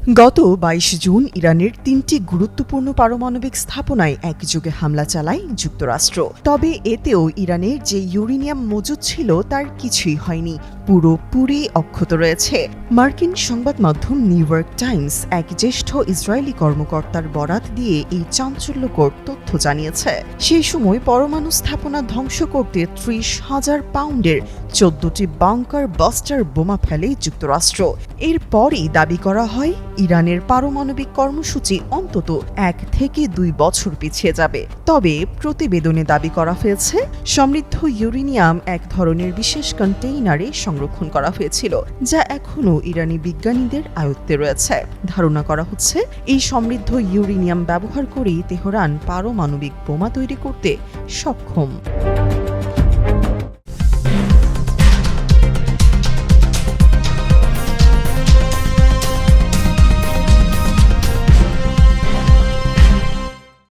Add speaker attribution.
Speaker 1: গত ২২ জুন ইরানের ৩টি গুরুত্বপূর্ণ পারমাণবিক স্থাপনায় একযোগে হামলা চালায় যুক্তরাষ্ট্র। তবে এতেও ইরানের যে ইউরেনিয়াম মজুদ ছিল তার কিছুই হয়নি, পুরোপুরি অক্ষত রয়েছে। মার্কিন সংবাদ মাধ্যম নিউ ইয়র্ক টাইমস এক জ্যেষ্ঠ ইসরায়েলি কর্মকর্তার বরাত দিয়ে এই চাঞ্চল্যকর তথ্য জানিয়েছে। সেই সময় পরমাণু স্থাপনা ধ্বংস করতে ৩০,০০০ পাউন্ডের ১৪টি বাংকার বাস্টার বোমা ফেলে যুক্তরাষ্ট্র। এরপরই দাবি করা হয় ইরানের পারমাণবিক কর্মসূচি অন্তত ১ থেকে ২ বছর পিছিয়ে যাবে। তবে প্রতিবেদনে দাবি করা হয়েছে সমৃদ্ধ ইউরেনিয়াম এক ধরনের বিশেষ কন্টেইনারে সংরক্ষণ করা হয়েছিল, যা এখনও ইরানি বিজ্ঞানীদের আয়ত্তে রয়েছে। ধারণা করা হচ্ছে এই সমৃদ্ধ ইউরেনিয়াম ব্যবহার করেই তেহরান পারমাণবিক বোমা তৈরি করতে সক্ষম।